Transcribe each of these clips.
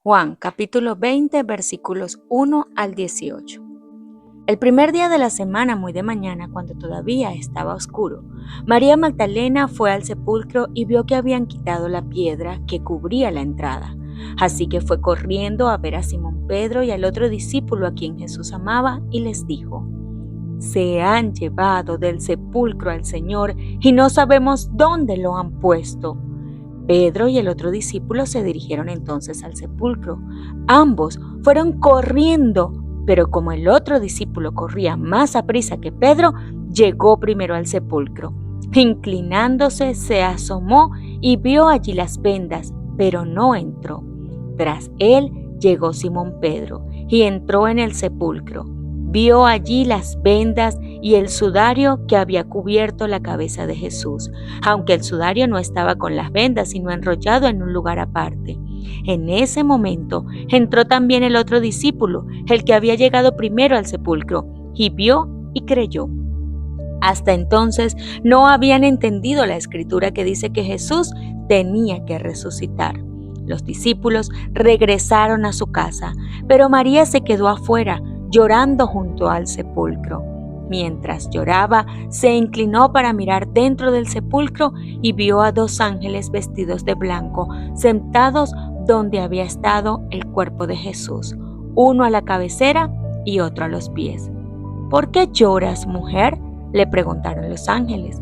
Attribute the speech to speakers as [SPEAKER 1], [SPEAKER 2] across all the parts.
[SPEAKER 1] Juan capítulo 20 versículos 1 al 18. El primer día de la semana, muy de mañana, cuando todavía estaba oscuro, María Magdalena fue al sepulcro y vio que habían quitado la piedra que cubría la entrada. Así que fue corriendo a ver a Simón Pedro y al otro discípulo a quien Jesús amaba y les dijo: Se han llevado del sepulcro al Señor y no sabemos dónde lo han puesto. Pedro y el otro discípulo se dirigieron entonces al sepulcro. Ambos fueron corriendo, pero como el otro discípulo corría más aprisa que Pedro, llegó primero al sepulcro. Inclinándose, se asomó y vio allí las vendas, pero no entró. Tras él llegó Simón Pedro y entró en el sepulcro. Vio allí las vendas y el sudario que había cubierto la cabeza de Jesús, aunque el sudario no estaba con las vendas, sino enrollado en un lugar aparte. En ese momento entró también el otro discípulo, el que había llegado primero al sepulcro, y vio y creyó. Hasta entonces no habían entendido la escritura que dice que Jesús tenía que resucitar. Los discípulos regresaron a su casa, pero María se quedó afuera, llorando junto al sepulcro. Mientras lloraba, se inclinó para mirar dentro del sepulcro y vio a dos ángeles vestidos de blanco, sentados donde había estado el cuerpo de Jesús, uno a la cabecera y otro a los pies. ¿Por qué lloras, mujer?, le preguntaron los ángeles.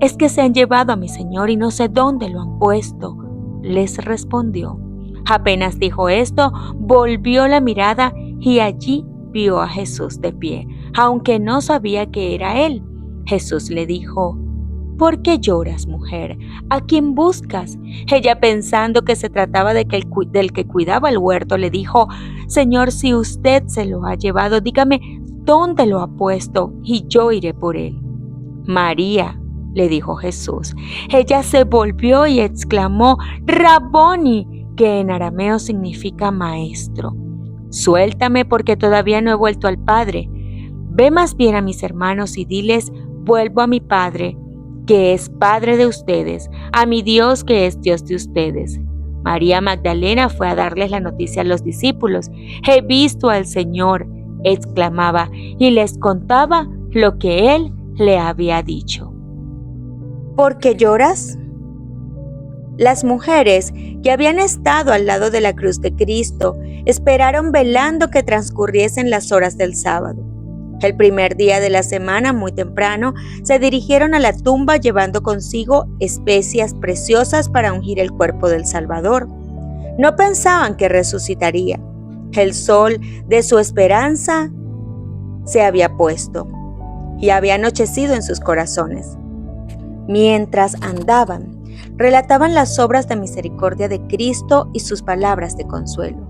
[SPEAKER 1] Es que se han llevado a mi Señor y no sé dónde lo han puesto, les respondió. Apenas dijo esto, volvió la mirada y allí vio a Jesús de pie, aunque no sabía que era él. Jesús le dijo: ¿Por qué lloras, mujer? ¿A quién buscas? Ella, pensando que se trataba del que cuidaba el huerto, le dijo: Señor, si usted se lo ha llevado, dígame dónde lo ha puesto y yo iré por él. María, le dijo Jesús. Ella se volvió y exclamó: Raboni, que en arameo significa maestro. Suéltame, porque todavía no he vuelto al Padre. Ve más bien a mis hermanos y diles: vuelvo a mi Padre, que es Padre de ustedes, a mi Dios, que es Dios de ustedes. María Magdalena fue a darles la noticia a los discípulos. He visto al Señor, exclamaba, y les contaba lo que él le había dicho. ¿Por qué lloras? Las mujeres que habían estado al lado de la cruz de Cristo esperaron velando que transcurriesen las horas del sábado. El primer día de la semana, muy temprano, se dirigieron a la tumba llevando consigo especias preciosas para ungir el cuerpo del Salvador. No pensaban que resucitaría. El sol de su esperanza se había puesto y había anochecido en sus corazones. Mientras andaban, relataban las obras de misericordia de Cristo y sus palabras de consuelo,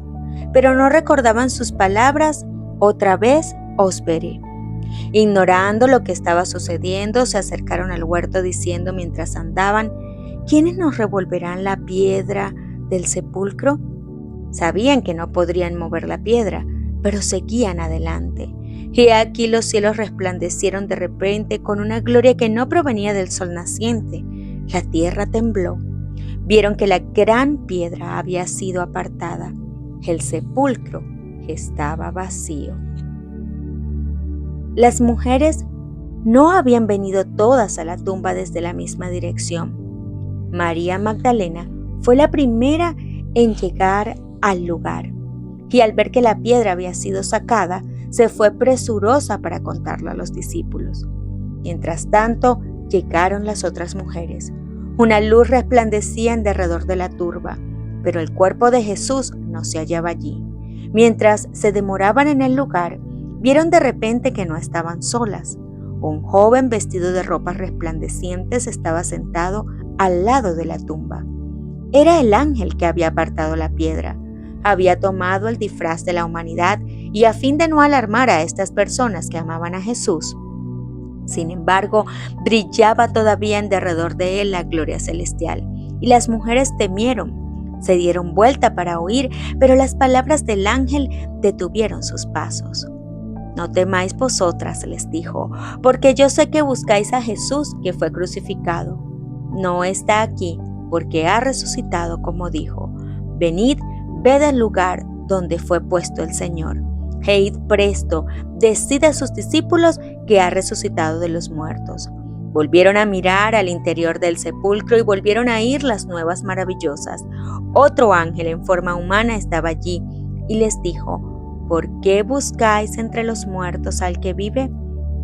[SPEAKER 1] pero no recordaban sus palabras: otra vez os veré. Ignorando lo que estaba sucediendo, se acercaron al huerto diciendo mientras andaban: ¿Quiénes nos revolverán la piedra del sepulcro? Sabían que no podrían mover la piedra, pero seguían adelante. Y aquí los cielos resplandecieron de repente con una gloria que no provenía del sol naciente. La tierra tembló. Vieron que la gran piedra había sido apartada. El sepulcro estaba vacío. Las mujeres no habían venido todas a la tumba desde la misma dirección. María Magdalena fue la primera en llegar al lugar, y al ver que la piedra había sido sacada, se fue presurosa para contarlo a los discípulos. Mientras tanto, llegaron las otras mujeres. Una luz resplandecía en derredor de la turba, pero el cuerpo de Jesús no se hallaba allí. Mientras se demoraban en el lugar, vieron de repente que no estaban solas. Un joven vestido de ropas resplandecientes estaba sentado al lado de la tumba. Era el ángel que había apartado la piedra. Había tomado el disfraz de la humanidad y, a fin de no alarmar a estas personas que amaban a Jesús, sin embargo, brillaba todavía en derredor de él la gloria celestial, y las mujeres temieron. Se dieron vuelta para huir, pero las palabras del ángel detuvieron sus pasos. No temáis vosotras, les dijo, porque yo sé que buscáis a Jesús, que fue crucificado. No está aquí, porque ha resucitado como dijo. Venid, ve del lugar donde fue puesto el Señor. E id presto, decid a sus discípulos que ha resucitado de los muertos. Volvieron a mirar al interior del sepulcro y volvieron a oír las nuevas maravillosas. Otro ángel en forma humana estaba allí y les dijo: ¿Por qué buscáis entre los muertos al que vive?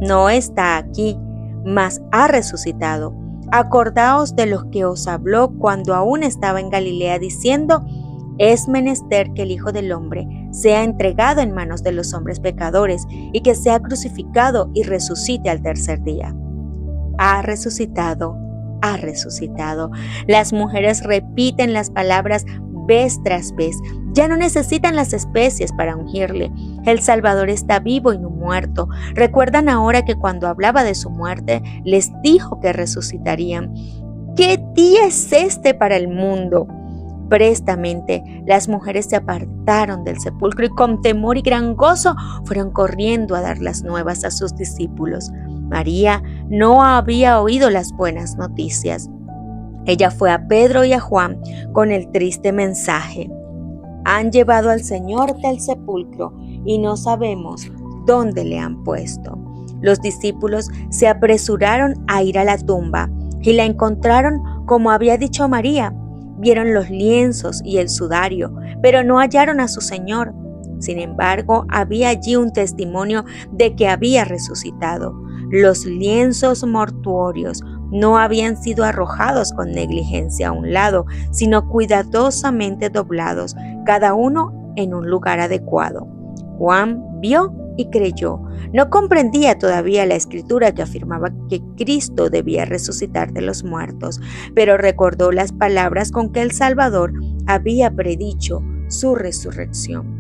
[SPEAKER 1] No está aquí, mas ha resucitado. Acordaos de lo que os habló cuando aún estaba en Galilea, diciendo: es menester que el Hijo del Hombre sea entregado en manos de los hombres pecadores y que sea crucificado y resucite al tercer día. Ha resucitado, ha resucitado. Las mujeres repiten las palabras vez tras vez. Ya no necesitan las especies para ungirle. El Salvador está vivo y no muerto. Recuerdan ahora que cuando hablaba de su muerte, les dijo que resucitarían. ¿Qué día es este para el mundo? Prestamente las mujeres se apartaron del sepulcro y con temor y gran gozo fueron corriendo a dar las nuevas a sus discípulos. María no había oído las buenas noticias. Ella fue a Pedro y a Juan con el triste mensaje: han llevado al Señor del sepulcro y no sabemos dónde le han puesto. Los discípulos se apresuraron a ir a la tumba y la encontraron como había dicho María. Vieron los lienzos y el sudario, pero no hallaron a su Señor. Sin embargo, había allí un testimonio de que había resucitado. Los lienzos mortuorios no habían sido arrojados con negligencia a un lado, sino cuidadosamente doblados, cada uno en un lugar adecuado. Juan vio y creyó. No comprendía todavía la escritura que afirmaba que Cristo debía resucitar de los muertos, pero recordó las palabras con que el Salvador había predicho su resurrección.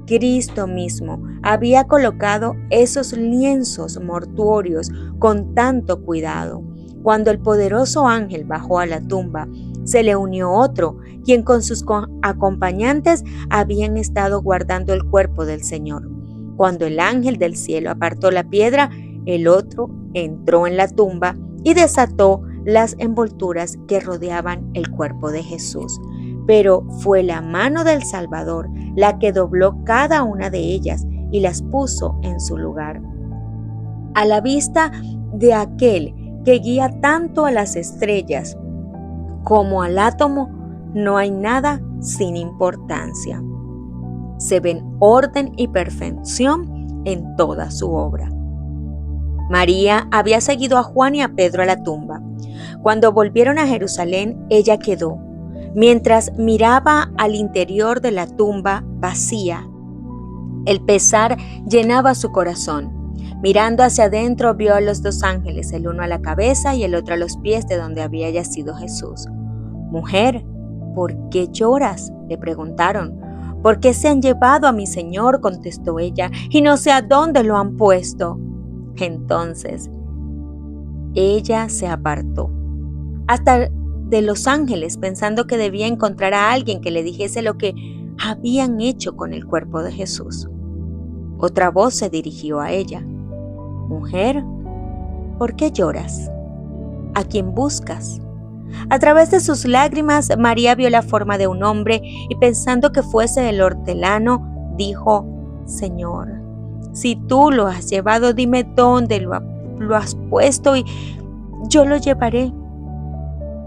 [SPEAKER 1] Cristo mismo había colocado esos lienzos mortuorios con tanto cuidado. Cuando el poderoso ángel bajó a la tumba, se le unió otro, quien con sus acompañantes habían estado guardando el cuerpo del Señor. Cuando el ángel del cielo apartó la piedra, el otro entró en la tumba y desató las envolturas que rodeaban el cuerpo de Jesús. Pero fue la mano del Salvador la que dobló cada una de ellas y las puso en su lugar. A la vista de aquel que guía tanto a las estrellas como al átomo, no hay nada sin importancia. Se ven orden y perfección en toda su obra. María había seguido a Juan y a Pedro a la tumba. Cuando volvieron a Jerusalén, ella quedó. Mientras miraba al interior de la tumba vacía, el pesar llenaba su corazón. Mirando hacia adentro, vio a los dos ángeles, el uno a la cabeza y el otro a los pies de donde había yacido Jesús. Mujer, ¿por qué lloras?, le preguntaron. ¿Por qué se han llevado a mi Señor?, contestó ella, y no sé a dónde lo han puesto. Entonces ella se apartó hasta de los ángeles, pensando que debía encontrar a alguien que le dijese lo que habían hecho con el cuerpo de Jesús. Otra voz se dirigió a ella. Mujer, ¿por qué lloras? ¿A quién buscas? A través de sus lágrimas, María vio la forma de un hombre y pensando que fuese el hortelano, dijo: Señor, si tú lo has llevado, dime dónde lo has puesto y yo lo llevaré.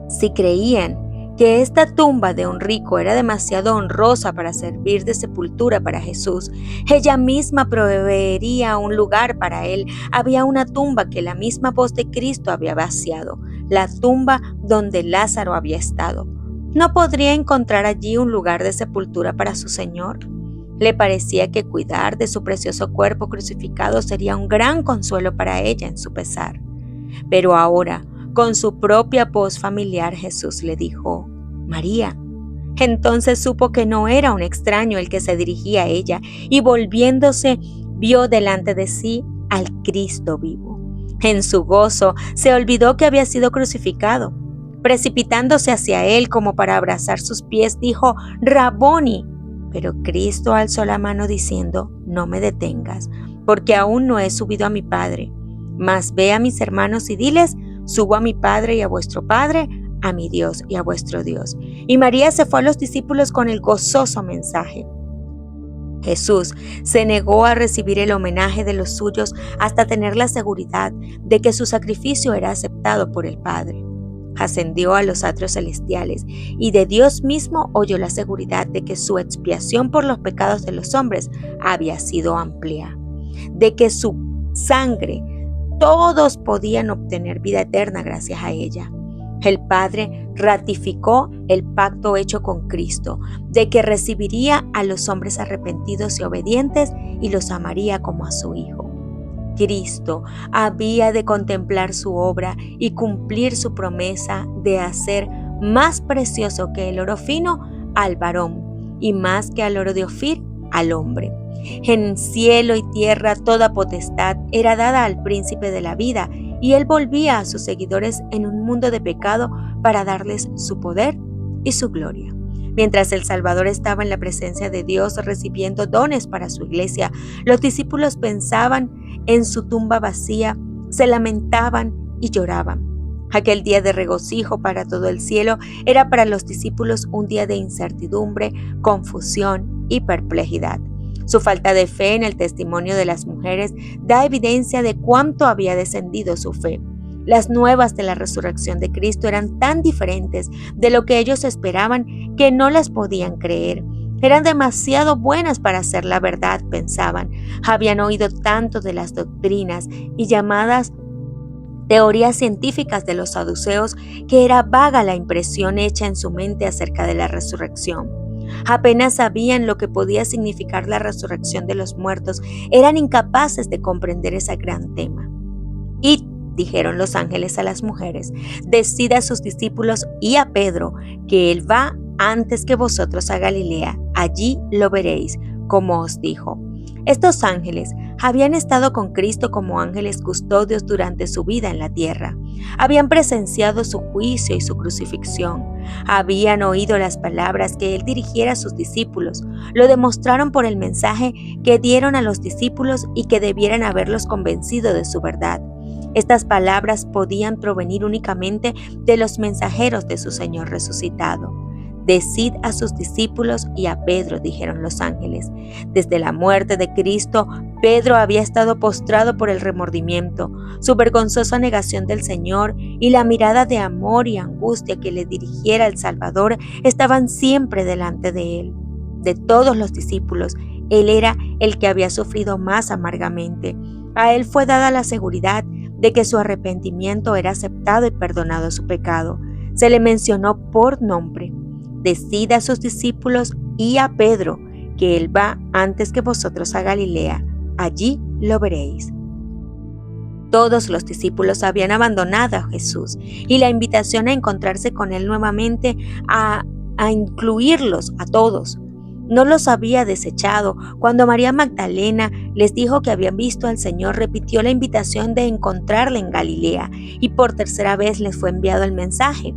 [SPEAKER 1] Si creían que esta tumba de un rico era demasiado honrosa para servir de sepultura para Jesús, ella misma proveería un lugar para él. Había una tumba que la misma voz de Cristo había vaciado, la tumba donde Lázaro había estado. ¿No podría encontrar allí un lugar de sepultura para su Señor? Le parecía que cuidar de su precioso cuerpo crucificado sería un gran consuelo para ella en su pesar. Pero ahora, con su propia voz familiar, Jesús le dijo: María. Entonces supo que no era un extraño el que se dirigía a ella, y volviéndose, vio delante de sí al Cristo vivo. En su gozo, se olvidó que había sido crucificado. Precipitándose hacia él como para abrazar sus pies, dijo: Raboni. Pero Cristo alzó la mano diciendo: No me detengas, porque aún no he subido a mi Padre. Mas ve a mis hermanos y diles: Subo a mi Padre y a vuestro Padre, a mi Dios y a vuestro Dios. Y María se fue a los discípulos con el gozoso mensaje. Jesús se negó a recibir el homenaje de los suyos hasta tener la seguridad de que su sacrificio era aceptado por el Padre. Ascendió a los atrios celestiales y de Dios mismo oyó la seguridad de que su expiación por los pecados de los hombres había sido amplia, de que su sangre todos podían obtener vida eterna gracias a ella. El Padre ratificó el pacto hecho con Cristo, de que recibiría a los hombres arrepentidos y obedientes y los amaría como a su Hijo. Cristo había de contemplar su obra y cumplir su promesa de hacer más precioso que el oro fino al varón y más que al oro de Ofir al hombre. En cielo y tierra toda potestad era dada al príncipe de la vida, y él volvía a sus seguidores en un mundo de pecado para darles su poder y su gloria. Mientras el Salvador estaba en la presencia de Dios recibiendo dones para su iglesia, los discípulos pensaban en su tumba vacía, se lamentaban y lloraban. Aquel día de regocijo para todo el cielo era para los discípulos un día de incertidumbre, confusión y perplejidad. Su falta de fe en el testimonio de las mujeres da evidencia de cuánto había descendido su fe. Las nuevas de la resurrección de Cristo eran tan diferentes de lo que ellos esperaban que no las podían creer. Eran demasiado buenas para ser la verdad, pensaban. Habían oído tanto de las doctrinas y llamadas teorías científicas de los saduceos que era vaga la impresión hecha en su mente acerca de la resurrección. Apenas sabían lo que podía significar la resurrección de los muertos, eran incapaces de comprender ese gran tema. Id, dijeron los ángeles a las mujeres, decid a sus discípulos y a Pedro que él va antes que vosotros a Galilea, allí lo veréis, como os dijo. Estos ángeles habían estado con Cristo como ángeles custodios durante su vida en la tierra. Habían presenciado su juicio y su crucifixión. Habían oído las palabras que él dirigiera a sus discípulos. Lo demostraron por el mensaje que dieron a los discípulos y que debieran haberlos convencido de su verdad. Estas palabras podían provenir únicamente de los mensajeros de su Señor resucitado. Decid a sus discípulos y a Pedro, dijeron los ángeles. Desde la muerte de Cristo, Pedro había estado postrado por el remordimiento. Su vergonzosa negación del Señor y la mirada de amor y angustia que le dirigiera el Salvador estaban siempre delante de él. De todos los discípulos, él era el que había sufrido más amargamente. A él fue dada la seguridad de que su arrepentimiento era aceptado y perdonado su pecado. Se le mencionó por nombre. Decid a sus discípulos y a Pedro que él va antes que vosotros a Galilea, allí lo veréis. Todos los discípulos habían abandonado a Jesús y la invitación a encontrarse con él nuevamente, a incluirlos a todos, no los había desechado. Cuando María Magdalena les dijo que habían visto al Señor, repitió la invitación de encontrarle en Galilea y por tercera vez les fue enviado el mensaje.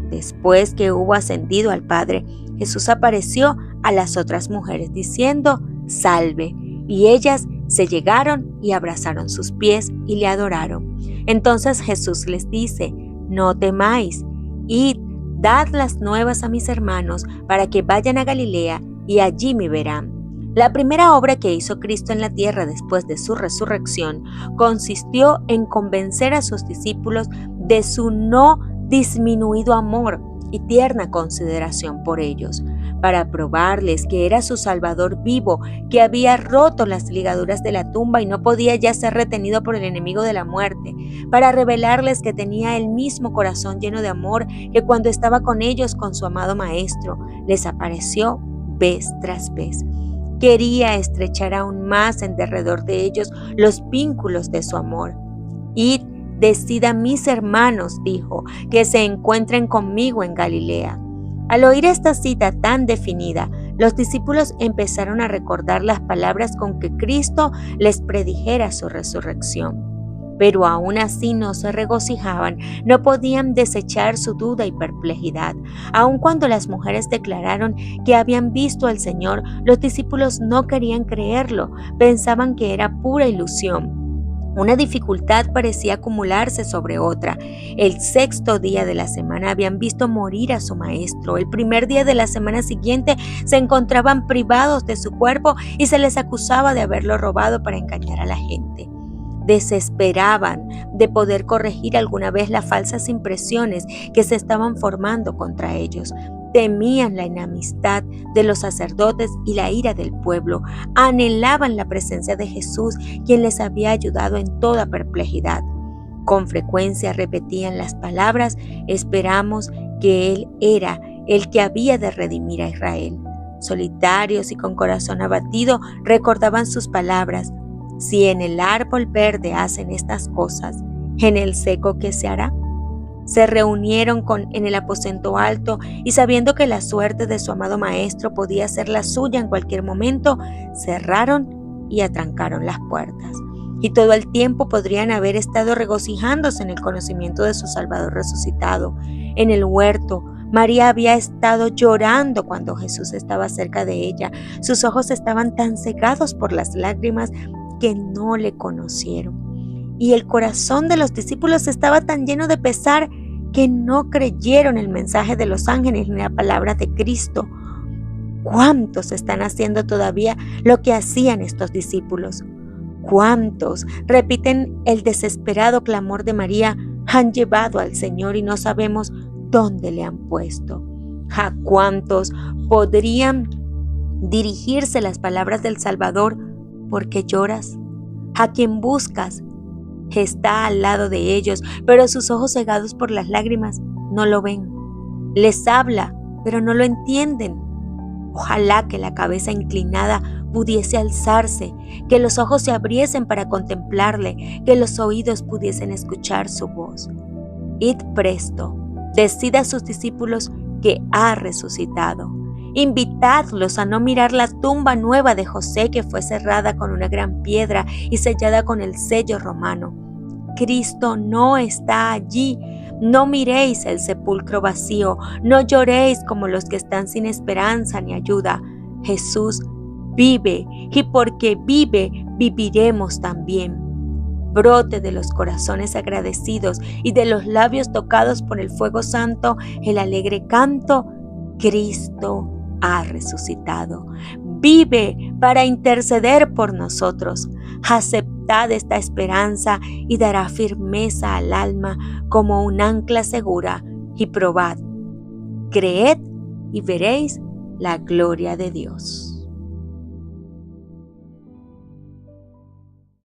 [SPEAKER 1] Después que hubo ascendido al Padre, Jesús apareció a las otras mujeres diciendo, salve, y ellas se llegaron y abrazaron sus pies y le adoraron. Entonces Jesús les dice, no temáis, id, dad las nuevas a mis hermanos para que vayan a Galilea y allí me verán. La primera obra que hizo Cristo en la tierra después de su resurrección consistió en convencer a sus discípulos de su no disminuido amor y tierna consideración por ellos, para probarles que era su Salvador vivo, que había roto las ligaduras de la tumba y no podía ya ser retenido por el enemigo de la muerte, para revelarles que tenía el mismo corazón lleno de amor que cuando estaba con ellos con su amado Maestro, les apareció vez tras vez. Quería estrechar aún más en derredor de ellos los vínculos de su amor. Id, decid a mis hermanos, dijo, que se encuentren conmigo en Galilea. Al oír esta cita tan definida, los discípulos empezaron a recordar las palabras con que Cristo les predijera su resurrección. Pero aún así no se regocijaban, no podían desechar su duda y perplejidad. Aun cuando las mujeres declararon que habían visto al Señor, los discípulos no querían creerlo, pensaban que era pura ilusión. Una dificultad parecía acumularse sobre otra. El sexto día de la semana habían visto morir a su maestro. El primer día de la semana siguiente se encontraban privados de su cuerpo y se les acusaba de haberlo robado para engañar a la gente. Desesperaban de poder corregir alguna vez las falsas impresiones que se estaban formando contra ellos. Temían la enemistad de los sacerdotes y la ira del pueblo. Anhelaban la presencia de Jesús, quien les había ayudado en toda perplejidad. Con frecuencia repetían las palabras: esperamos que Él era el que había de redimir a Israel. Solitarios y con corazón abatido, recordaban sus palabras: si en el árbol verde hacen estas cosas, ¿en el seco qué se hará? Se reunieron en el aposento alto y, sabiendo que la suerte de su amado maestro podía ser la suya en cualquier momento, cerraron y atrancaron las puertas. Y todo el tiempo podrían haber estado regocijándose en el conocimiento de su Salvador resucitado. En el huerto, María había estado llorando cuando Jesús estaba cerca de ella. Sus ojos estaban tan cegados por las lágrimas que no le conocieron. Y el corazón de los discípulos estaba tan lleno de pesar que no creyeron el mensaje de los ángeles ni la palabra de Cristo. ¿Cuántos están haciendo todavía lo que hacían estos discípulos? ¿Cuántos repiten el desesperado clamor de María? Han llevado al Señor y no sabemos dónde le han puesto. ¿A cuántos podrían dirigirse las palabras del Salvador? ¿Por qué lloras? ¿A quién buscas? Está al lado de ellos, pero sus ojos cegados por las lágrimas no lo ven. Les habla, pero no lo entienden. Ojalá que la cabeza inclinada pudiese alzarse, que los ojos se abriesen para contemplarle, que los oídos pudiesen escuchar su voz. Id presto, decid a sus discípulos que ha resucitado. Invitadlos a no mirar la tumba nueva de José, que fue cerrada con una gran piedra y sellada con el sello romano. Cristo no está allí. No miréis el sepulcro vacío, no lloréis como los que están sin esperanza ni ayuda. Jesús vive, y porque vive, viviremos también. Brote de los corazones agradecidos y de los labios tocados por el fuego santo el alegre canto: Cristo ha resucitado. Vive para interceder por nosotros. Aceptad esta esperanza y dará firmeza al alma como un ancla segura. Y probad, creed y veréis la gloria de Dios.